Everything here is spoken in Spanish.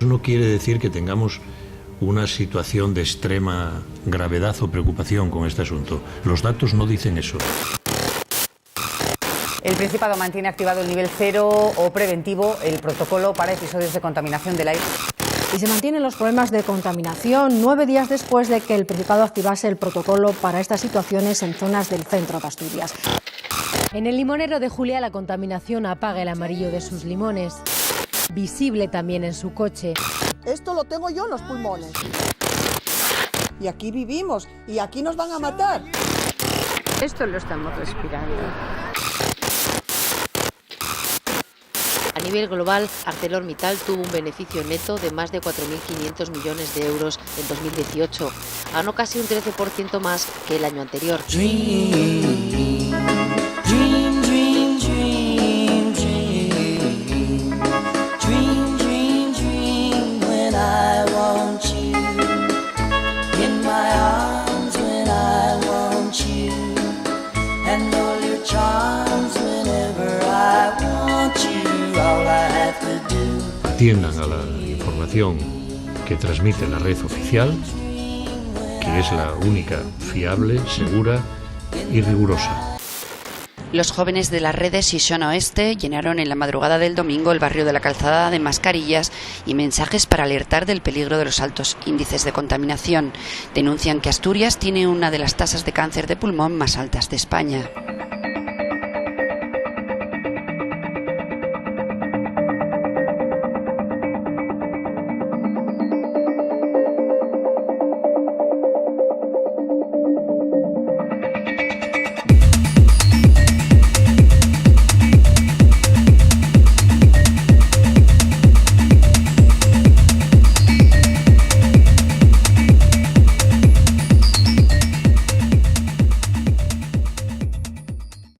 No quiere decir que tengamos una situación de extrema gravedad o preocupación con este asunto. Los datos no dicen eso. El Principado mantiene activado el nivel 0 o preventivo, el protocolo para episodios de contaminación del aire. Y se mantienen los problemas de contaminación 9 días después de que el Principado activase el protocolo para estas situaciones en zonas del centro de Asturias. En el limonero de Julia la contaminación apaga el amarillo de sus limones. Visible también en su coche. Esto lo tengo yo en los pulmones. Y aquí vivimos, y aquí nos van a matar. Esto lo estamos respirando. A nivel global, ArcelorMittal tuvo un beneficio neto de más de 4.500 millones de euros en 2018. Ganó casi un 13% más que el año anterior. Atiendan a la información que transmite la red oficial, que es la única fiable, segura y rigurosa. Los jóvenes de las redes Sison Oeste llenaron en la madrugada del domingo el barrio de la Calzada de mascarillas y mensajes para alertar del peligro de los altos índices de contaminación. Denuncian que Asturias tiene una de las tasas de cáncer de pulmón más altas de España.